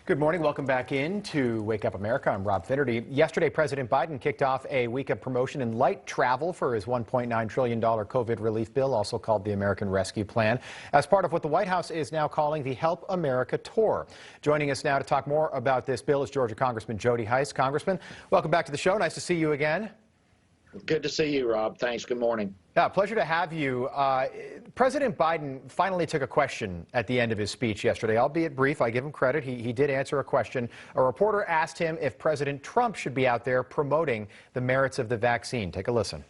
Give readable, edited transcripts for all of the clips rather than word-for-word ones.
Good morning. Welcome back in to Wake Up America. I'm Rob Finnerty. Yesterday, President Biden kicked off a week of promotion in light travel for his $1.9 trillion COVID relief bill, also called the American Rescue Plan, as part of what the White House is now calling the Help America Tour. Joining us now to talk more about this bill is Georgia Congressman Jody Hice. Congressman, welcome back to the show. Nice to see you again. Good to see you, Rob. Thanks. Good morning. Yeah, pleasure to have you. President Biden finally took a question at the end of his speech yesterday, albeit brief. I give him credit. He did answer a question. A reporter asked him if President Trump should be out there promoting the merits of the vaccine. Take a listen.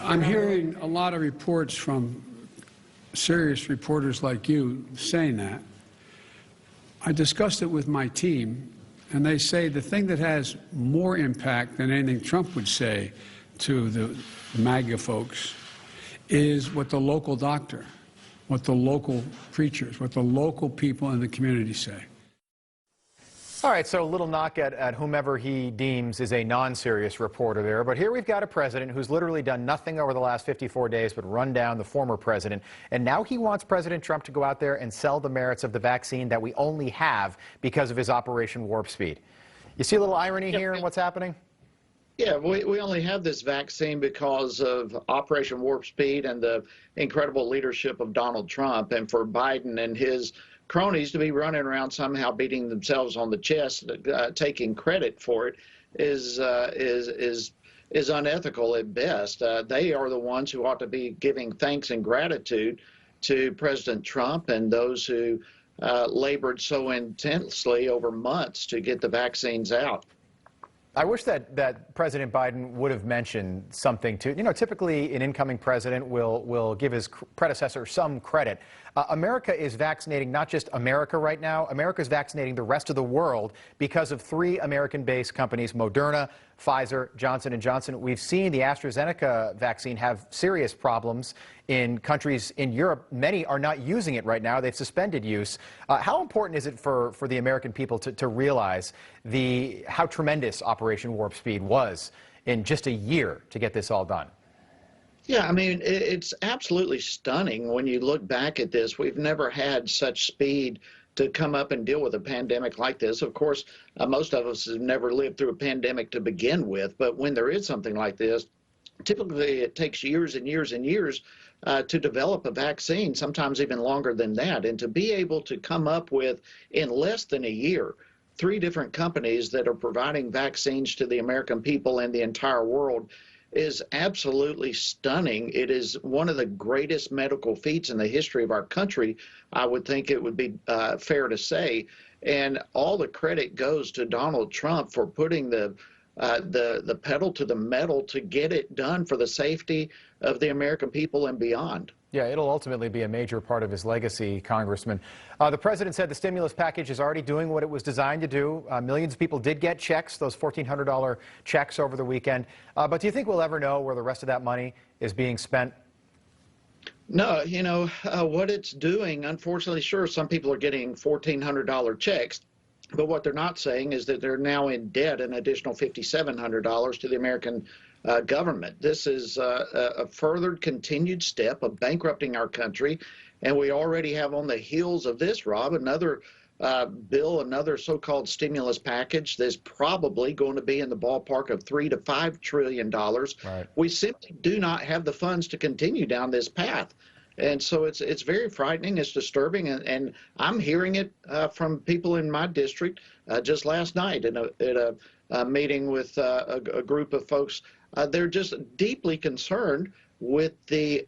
I'm hearing a lot of reports from serious reporters like you saying that. I discussed it with my team, and they say the thing that has more impact than anything Trump would say to the MAGA folks is what the local doctor, what the local preachers, what the local people in the community say. All right, so a little knock at whomever he deems is a non-serious reporter there. But here we've got a president who's literally done nothing over the last 54 days but run down the former president. And now he wants President Trump to go out there and sell the merits of the vaccine that we only have because of his Operation Warp Speed. You see a little irony here in what's happening? Yeah, we only have this vaccine because of Operation Warp Speed and the incredible leadership of Donald Trump. And for Biden and his cronies to be running around somehow beating themselves on the chest, taking credit for it is unethical at best. They are the ones who ought to be giving thanks and gratitude to President Trump and those who labored so intensely over months to get the vaccines out. I wish that President Biden would have mentioned something to, typically an incoming president will give his predecessor some credit. America is vaccinating not just America right now. America is vaccinating the rest of the world because of 3 American-based companies, Moderna, Pfizer, Johnson & Johnson. We've seen the AstraZeneca vaccine have serious problems in countries in Europe. Many are not using it right now. They've suspended use. How important is it for the American people to realize how tremendous Operation Warp Speed was in just a year to get this all done? Yeah, I mean, it's absolutely stunning when you look back at this. We've never had such speed to come up and deal with a pandemic like this. Of course, most of us have never lived through a pandemic to begin with, but when there is something like this, typically it takes years and years and years to develop a vaccine, sometimes even longer than that. And to be able to come up with, in less than a year, 3 different companies that are providing vaccines to the American people and the entire world is absolutely stunning. It is one of the greatest medical feats in the history of our country, I would think it would be fair to say. And all the credit goes to Donald Trump for putting the pedal to the metal to get it done for the safety of the American people and beyond. Yeah, it'll ultimately be a major part of his legacy, Congressman. The president said the stimulus package is already doing what it was designed to do. Millions of people did get checks, those $1,400 checks over the weekend. But do you think we'll ever know where the rest of that money is being spent? No, what it's doing, unfortunately, sure, some people are getting $1,400 checks. But what they're not saying is that they're now in debt an additional $5,700 to the American government. This is a further continued step of bankrupting our country. And we already have on the heels of this, Rob, another bill, another so-called stimulus package that's probably going to be in the ballpark of $3 to $5 trillion. Right. We simply do not have the funds to continue down this path. And so it's very frightening, it's disturbing, and I'm hearing it from people in my district just last night at a meeting with a group of folks. They're just deeply concerned with the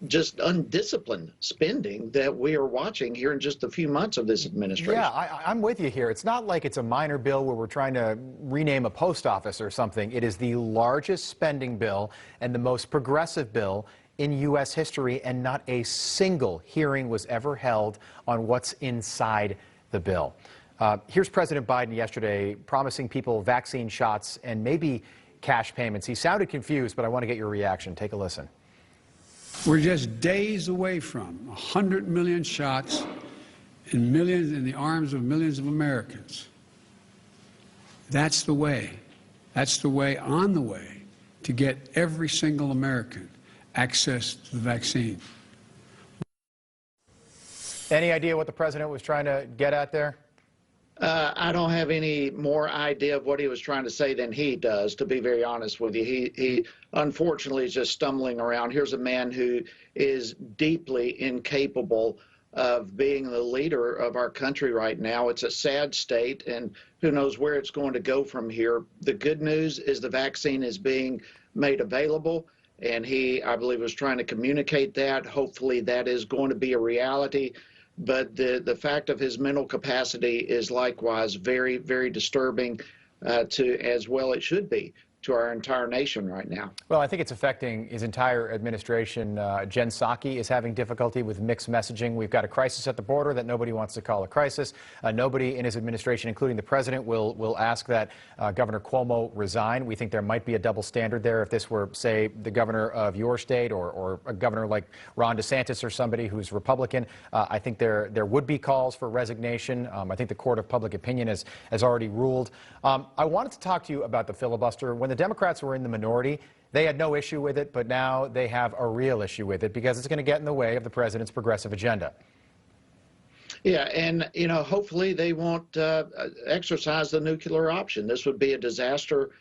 just undisciplined spending that we are watching here in just a few months of this administration. Yeah, I'm with you here. It's not like it's a minor bill where we're trying to rename a post office or something. It is the largest spending bill and the most progressive bill in U.S. history, and not a single hearing was ever held on what's inside the bill. Here's President Biden yesterday promising people vaccine shots and maybe cash payments. He sounded confused, but I want to get your reaction. Take a listen. We're just days away from 100 million shots and millions in the arms of millions of Americans. That's the way. That's the way, on the way, to get every single American access to the vaccine. Any idea what the president was trying to get at there? I don't have any more idea of what he was trying to say than he does, to be very honest with you. He unfortunately is just stumbling around. Here's a man who is deeply incapable of being the leader of our country right now. It's a sad state, and who knows where it's going to go from here. The good news is the vaccine is being made available, and he, I believe, was trying to communicate that. Hopefully that is going to be a reality. But the fact of his mental capacity is likewise very, very disturbing as well it should be to our entire nation right now. Well, I think it's affecting his entire administration. Jen Psaki is having difficulty with mixed messaging. We've got a crisis at the border that nobody wants to call a crisis. Nobody in his administration, including the president, will ask that Governor Cuomo resign. We think there might be a double standard there if this were, say, the governor of your state or a governor like Ron DeSantis or somebody who's Republican. I think there would be calls for resignation. I think the court of public opinion has already ruled. I wanted to talk to you about the filibuster. When the Democrats were in the minority, they had no issue with it, but now they have a real issue with it because it's going to get in the way of the president's progressive agenda. Yeah, and, you know, hopefully they won't exercise the nuclear option. This would be a disaster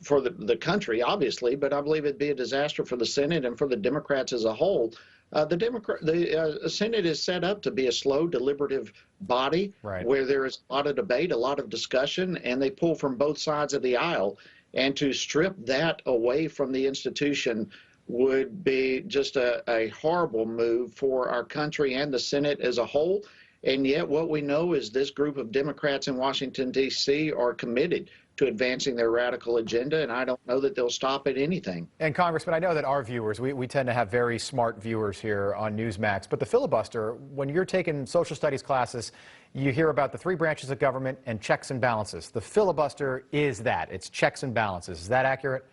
for the country, obviously, but I believe it'd be a disaster for the Senate and for the Democrats as a whole. The Senate is set up to be a slow, deliberative body where there is a lot of debate, a lot of discussion, and they pull from both sides of the aisle. And to strip that away from the institution would be just a horrible move for our country and the Senate as a whole. And yet what we know is this group of Democrats in Washington, D.C. are committed to advancing their radical agenda, and I don't know that they'll stop at anything. And Congressman, I know that our viewers, we tend to have very smart viewers here on Newsmax, but the filibuster, when you're taking social studies classes, you hear about the three branches of government and checks and balances. The filibuster is that. It's checks and balances. Is that accurate?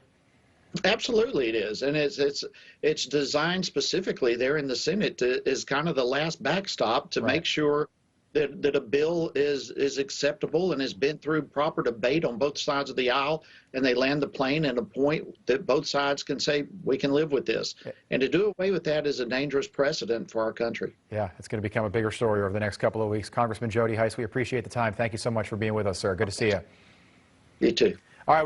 Absolutely it is, and it's designed specifically there in the Senate is kind of the last backstop to make sure that a bill is acceptable and has been through proper debate on both sides of the aisle, and they land the plane at a point that both sides can say, we can live with this. And to do away with that is a dangerous precedent for our country. Yeah, it's going to become a bigger story over the next couple of weeks. Congressman Jody Hice, we appreciate the time. Thank you so much for being with us, sir. Good to see you. You too. All right.